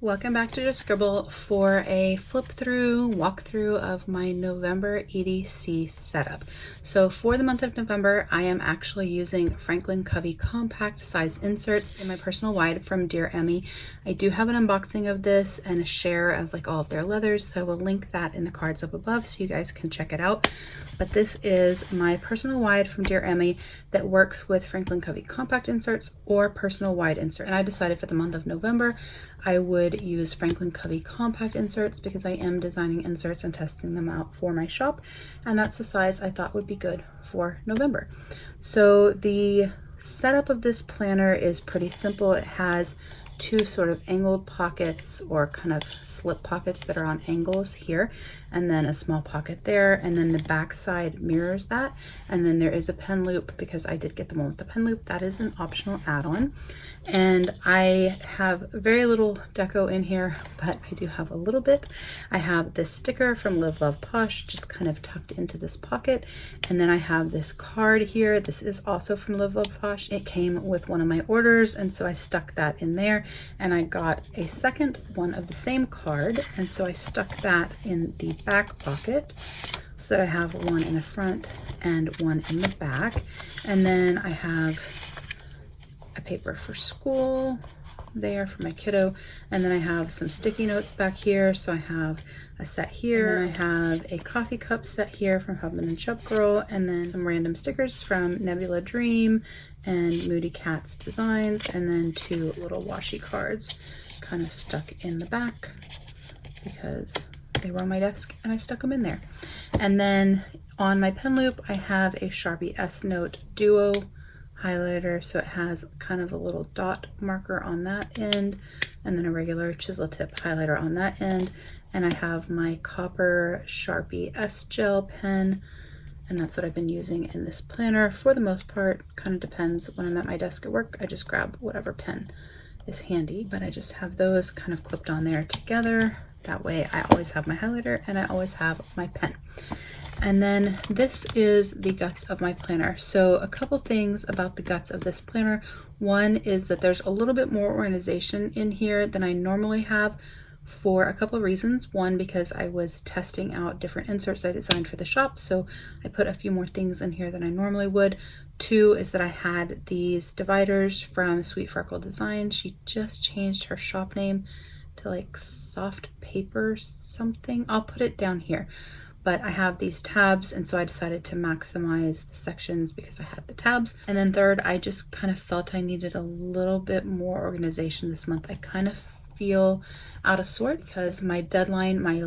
Welcome back to Just Scribble for a flip-through walkthrough of my November EDC setup. So for the month of November, I am actually using Franklin Covey compact size inserts in my personal wide from Dear Emmy. I do have an unboxing of this and a share of like all of their leathers, so I will link that in the cards up above so you guys can check it out. But this is my personal wide from Dear Emmy that works with Franklin Covey compact inserts or personal wide inserts. And I decided for the month of November, I would use Franklin Covey compact inserts because I am designing inserts and testing them out for my shop, and that's the size I thought would be good for November. So the setup of this planner is pretty simple. It has two sort of angled pockets or kind of slip pockets that are on angles here, and then a small pocket there, and then the back side mirrors that, and then there is a pen loop because I did get the one with the pen loop. That is an optional add-on. And I have very little deco in here, but I do have a little bit. I have this sticker from Live Love Posh just kind of tucked into this pocket, and then I have this card here. This is also from Live Love Posh. It came with one of my orders, and so I stuck that in there, and I got a second one of the same card, and so I stuck that in the back pocket so that I have one in the front and one in the back. And then I have a paper for school there for my kiddo, and then I have some sticky notes back here, so I have a set here, and then I have a coffee cup set here from Hubman and Shop Girl, and then some random stickers from Nebula Dream and Moody Cats Designs, and then two little washi cards kind of stuck in the back because they were on my desk and I stuck them in there. And then on my pen loop I have a Sharpie S Note Duo highlighter, so it has kind of a little dot marker on that end, and then a regular chisel tip highlighter on that end, and I have my copper Sharpie S Gel pen, and that's what I've been using in this planner for the most part. Kind of depends. When I'm at my desk at work, I just grab whatever pen is handy, but I just have those kind of clipped on there together. That way I always have my highlighter and I always have my pen. And then this is the guts of my planner. So a couple things about the guts of this planner. One is that there's a little bit more organization in here than I normally have for a couple of reasons. One, because I was testing out different inserts I designed for the shop, so I put a few more things in here than I normally would. Two is that I had these dividers from Sweet Freckle Design. She just changed her shop name to like Soft Paper something. I'll put it down here. But I have these tabs, and so I decided to maximize the sections because I had the tabs. And then third, I just kind of felt I needed a little bit more organization this month. I kind of feel out of sorts because my deadline, my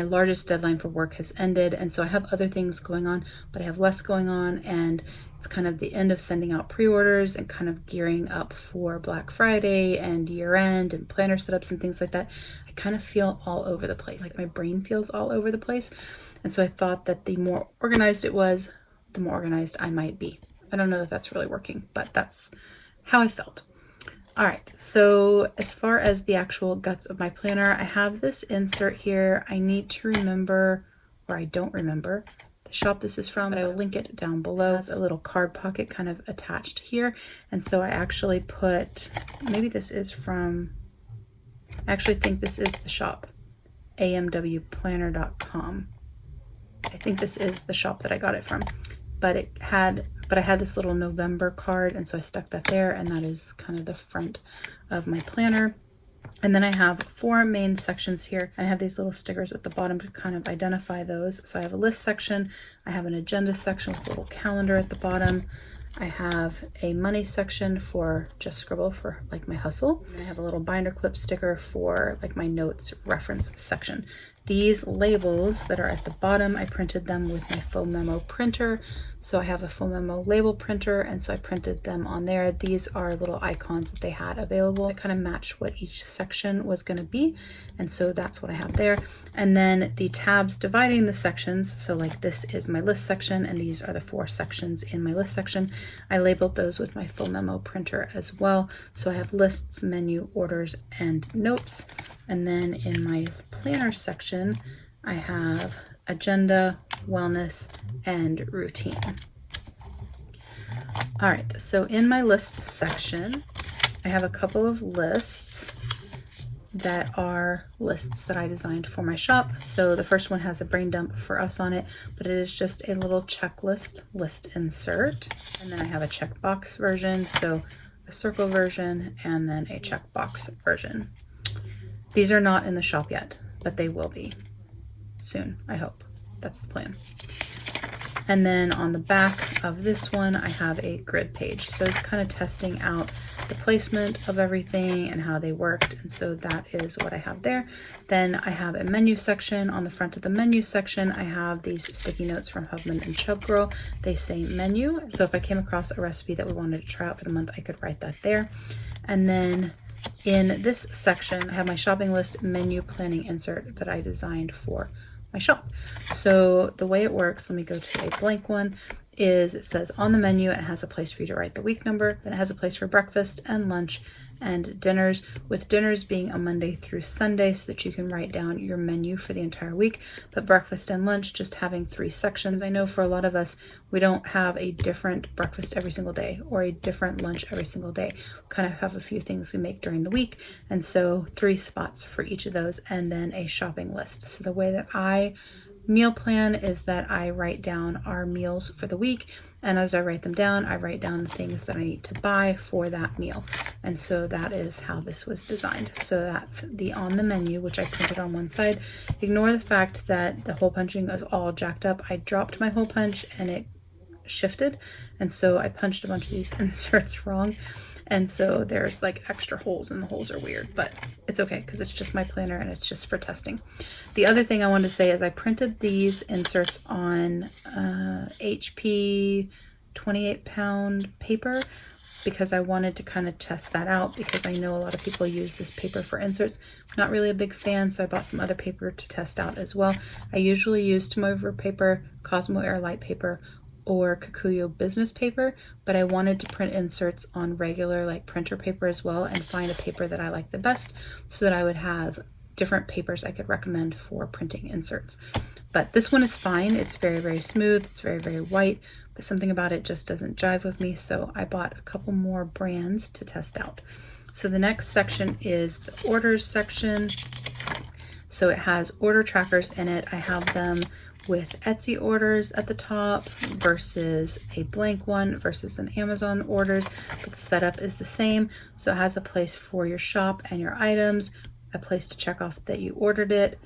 largest deadline for work has ended, and so I have other things going on, but I have less going on, and it's kind of the end of sending out pre-orders and kind of gearing up for Black Friday and year end and planner setups and things like that. I kind of feel all over the place. Like my brain feels all over the place. And so I thought that the more organized it was, the more organized I might be. I don't know that that's really working, but that's how I felt. All right, so as far as the actual guts of my planner, I have this insert here. I need to remember, or I don't remember, the shop this is from, but I will link it down below. It has a little card pocket kind of attached here. And so I actually put, maybe this is from, I actually think this is the shop, amwplanner.com. I think this is the shop that I got it from, but I had this little November card, and so I stuck that there, and that is kind of the front of my planner. And then I have four main sections here. I have these little stickers at the bottom to kind of identify those. So I have a list section, I have an agenda section with a little calendar at the bottom, I have a money section for Just Scribble for like my hustle, and I have a little binder clip sticker for like my notes reference section. These labels that are at the bottom, I printed them with my faux memo printer. So I have a faux memo label printer, and so I printed them on there. These are little icons that they had available that kind of match what each section was going to be, and so that's what I have there. And then the tabs dividing the sections, so like this is my list section, and these are the four sections in my list section. I labeled those with my faux memo printer as well. So I have lists, menu, orders, and notes. And then in my planner section, I have agenda, wellness, and routine. All right, so in my lists section, I have a couple of lists. that are lists that I designed for my shop. So the first one has a brain dump for us on it, but it is just a little checklist list insert. And then I have a checkbox version, so a circle version, and then a checkbox version. These are not in the shop yet, but they will be soon, I hope. That's the plan. And then on the back of this one, I have a grid page. So it's kind of testing out the placement of everything and how they worked. And so that is what I have there. Then I have a menu section. On the front of the menu section, I have these sticky notes from Hubman and Chub Girl. They say menu. So if I came across a recipe that we wanted to try out for the month, I could write that there. And then in this section, I have my shopping list menu planning insert that I designed for my shop. So the way it works, let me go to a blank one, is it says on the menu, it has a place for you to write the week number, then it has a place for breakfast and lunch and dinners, with dinners being a Monday through Sunday so that you can write down your menu for the entire week, but breakfast and lunch just having 3 sections. I know for a lot of us, we don't have a different breakfast every single day or a different lunch every single day. We kind of have a few things we make during the week, and so 3 spots for each of those, and then a shopping list. So the way that I meal plan is that I write down our meals for the week, and as I write them down, I write down the things that I need to buy for that meal. And so that is how this was designed. So that's the on the menu, which I printed on one side. Ignore the fact that the hole punching is all jacked up. I dropped my hole punch and it shifted, and so I punched a bunch of these inserts wrong. And so there's like extra holes and the holes are weird, but it's okay because it's just my planner and it's just for testing. The other thing I wanted to say is I printed these inserts on HP 28-pound paper because I wanted to kind of test that out, because I know a lot of people use this paper for inserts. I'm not really a big fan, so I bought some other paper to test out as well. I usually use Tomover paper, Cosmo Airlight paper, or Kikuyo business paper, but I wanted to print inserts on regular like printer paper as well and find a paper that I like the best so that I would have different papers I could recommend for printing inserts. But this one is fine. It's very, very smooth. It's very, very white, but something about it just doesn't jive with me. So I bought a couple more brands to test out. So the next section is the orders section. So it has order trackers in it. I have them with Etsy orders at the top versus a blank one versus an Amazon orders, but the setup is the same. So it has a place for your shop and your items, a place to check off that you ordered it,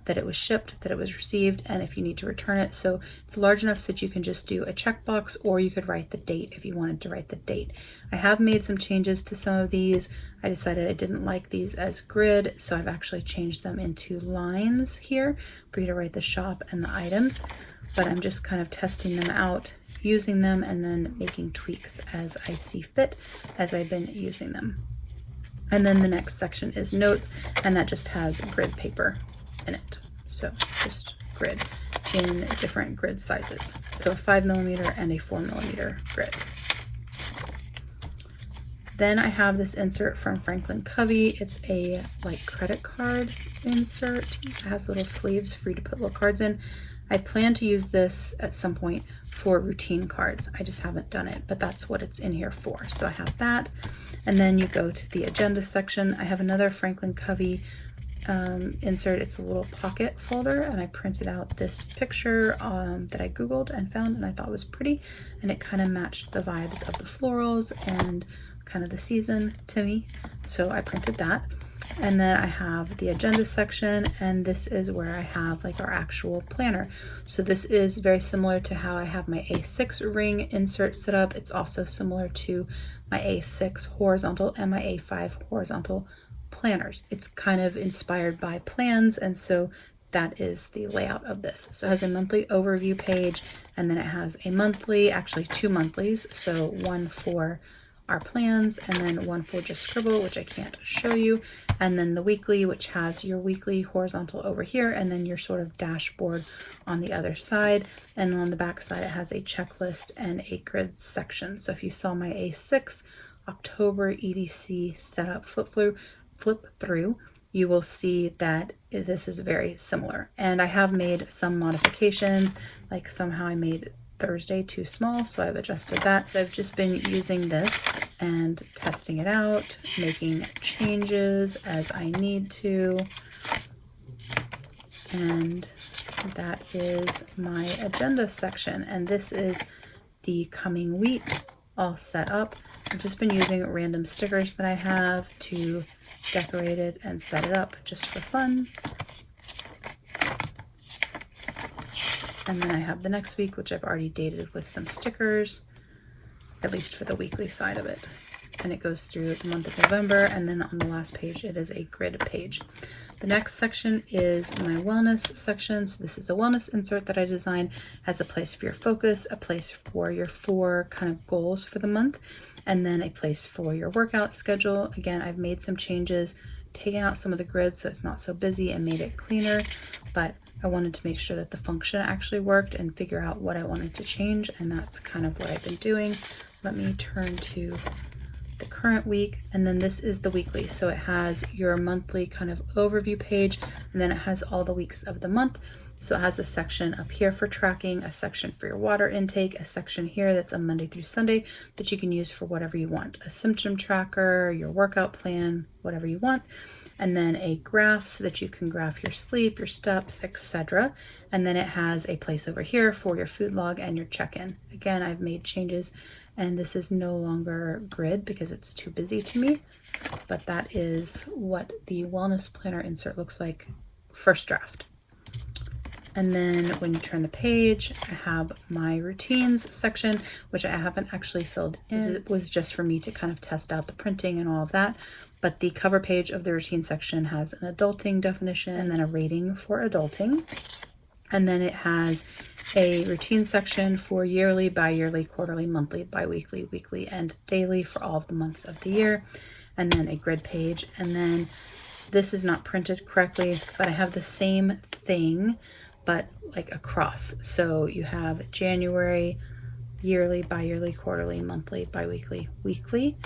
that it was shipped, that it was received, and if you need to return it. So it's large enough so that you can just do a checkbox, or you could write the date if you wanted to write the date. I have made some changes to some of these. I decided I didn't like these as grid, so I've actually changed them into lines here for you to write the shop and the items, but I'm just kind of testing them out, using them, and then making tweaks as I see fit as I've been using them. And then the next section is notes, and that just has grid paper in it. So just grid in different grid sizes. So a 5mm and a 4mm grid. Then I have this insert from Franklin Covey. It's a like credit card insert. It has little sleeves for you to put little cards in. I plan to use this at some point for routine cards. I just haven't done it, but that's what it's in here for. So I have that. And then you go to the agenda section. I have another Franklin Covey insert. It's a little pocket folder, and I printed out this picture that I googled and found and I thought was pretty, and it kind of matched the vibes of the florals and kind of the season to me, so I printed that. And then I have the agenda section, and this is where I have like our actual planner. So this is very similar to how I have my A6 ring insert set up. It's also similar to my A6 horizontal and my A5 horizontal planners. It's kind of inspired by plans, and so that is the layout of this. So it has a monthly overview page, and then it has a monthly, actually 2 monthlies, so one for our plans and then one for Just Scribble, which I can't show you, and then the weekly, which has your weekly horizontal over here, and then your sort of dashboard on the other side. And on the back side it has a checklist and a grid section. So if you saw my A6 October EDC setup Flip-Thru, you will see that this is very similar. And I have made some modifications, like somehow I made Thursday too small, so I've adjusted that. So I've just been using this and testing it out, making changes as I need to. And that is my agenda section. And this is the coming week all set up. I've just been using random stickers that I have to decorate it and set it up just for fun. And then I have the next week, which I've already dated with some stickers, at least for the weekly side of it. And it goes through the month of November, and then on the last page, it is a grid page. The next section is my wellness section. So this is a wellness insert that I designed, has a place for your focus, a place for your 4 kind of goals for the month, and then a place for your workout schedule. Again, I've made some changes, taken out some of the grids so it's not so busy and made it cleaner, but I wanted to make sure that the function actually worked and figure out what I wanted to change, and that's kind of what I've been doing. Let me turn to the current week, and then this is the weekly. So it has your monthly kind of overview page, and then it has all the weeks of the month. So it has a section up here for tracking, a section for your water intake, a section here that's a Monday through Sunday that you can use for whatever you want, a symptom tracker, your workout plan, whatever you want, and then a graph so that you can graph your sleep, your steps, etc. And then it has a place over here for your food log and your check-in. Again, I've made changes, and this is no longer grid because it's too busy to me, but that is what the wellness planner insert looks like first draft. And then when you turn the page, I have my routines section, which I haven't actually filled in. It was just for me to kind of test out the printing and all of that. But the cover page of the routine section has an adulting definition and then a rating for adulting. And then it has a routine section for yearly, bi-yearly, quarterly, monthly, bi-weekly, weekly, and daily for all of the months of the year. And then a grid page. And then this is not printed correctly, but I have the same thing, but like across. So you have January, yearly, bi-yearly, quarterly, monthly, bi-weekly, weekly,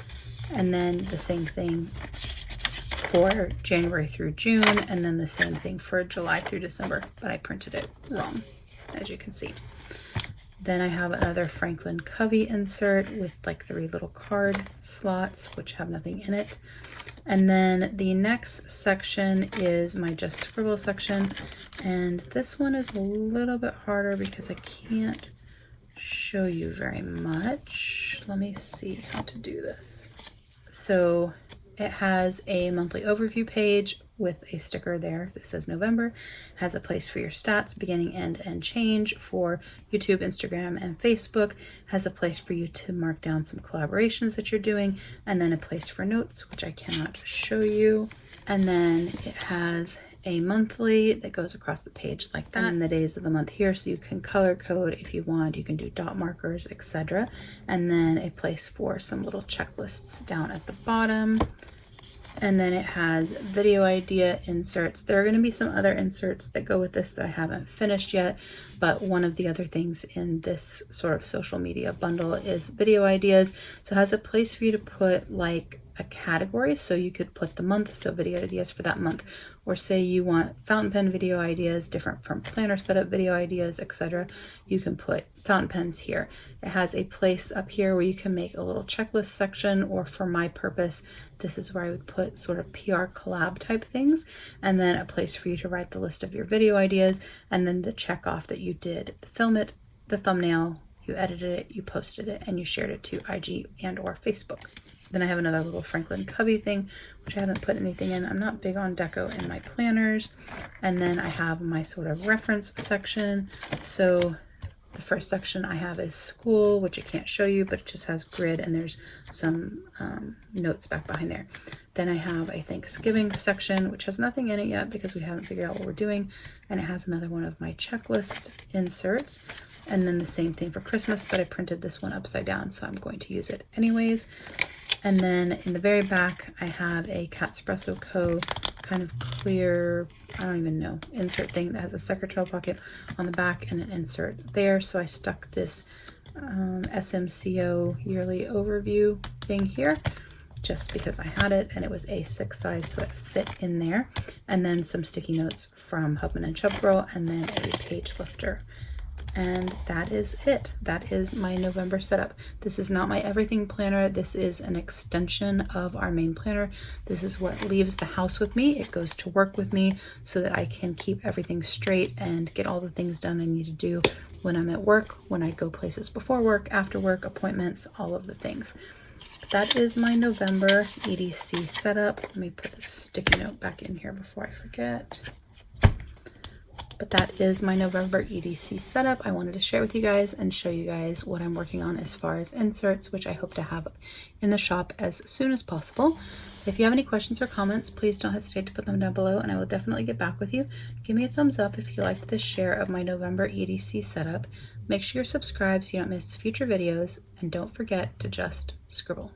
and then the same thing for January through June, and then the same thing for July through December, but I printed it wrong, as you can see. Then I have another Franklin Covey insert with like 3 little card slots, which have nothing in it. And then the next section is my Just Scribble section. And this one is a little bit harder because I can't show you very much. Let me see how to do this. So it has a monthly overview page with a sticker there that says November, has a place for your stats, beginning, end, and change for YouTube, Instagram, and Facebook, has a place for you to mark down some collaborations that you're doing, and then a place for notes, which I cannot show you. And then it has a monthly that goes across the page like that, and the days of the month here, so you can color code if you want, you can do dot markers, etc. And then a place for some little checklists down at the bottom. And then it has video idea inserts. There are going to be some other inserts that go with this that I haven't finished yet, but one of the other things in this sort of social media bundle is video ideas. So it has a place for you to put like a category, so you could put the month, so video ideas for that month, or say you want fountain pen video ideas different from planner setup video ideas, etc. You can put fountain pens here. It has a place up here where you can make a little checklist section, or for my purpose, this is where I would put sort of PR collab type things, and then a place for you to write the list of your video ideas, and then to check off that you did film it, the thumbnail, you edited it, you posted it, and you shared it to IG and or Facebook. Then I have another little Franklin Covey thing, which I haven't put anything in. I'm not big on deco in my planners. And then I have my sort of reference section. So the first section I have is school, which I can't show you, but it just has grid, and there's some notes back behind there. Then I have a Thanksgiving section, which has nothing in it yet because we haven't figured out what we're doing. And it has another one of my checklist inserts. And then the same thing for Christmas, but I printed this one upside down, so I'm going to use it anyways. And then in the very back, I have a Cat Espresso Co. kind of clear, I don't even know, insert thing that has a secretarial pocket on the back and an insert there. So I stuck this SMCO yearly overview thing here just because I had it, and it was A6 size, so it fit in there. And then some sticky notes from Hubman and Chub Girl, and then a page lifter. And that is it. That is my November setup. This is not my everything planner. This is an extension of our main planner. This is what leaves the house with me. It goes to work with me so that I can keep everything straight and get all the things done I need to do when I'm at work, when I go places before work, after work, appointments, all of the things. That is my November EDC setup. Let me put this sticky note back in here before I forget. But that is my November EDC setup. I wanted to share with you guys and show you guys what I'm working on as far as inserts, which I hope to have in the shop as soon as possible. If you have any questions or comments, please don't hesitate to put them down below and I will definitely get back with you. Give me a thumbs up if you liked this share of my November EDC setup. Make sure you're subscribed so you don't miss future videos, and don't forget to just scribble.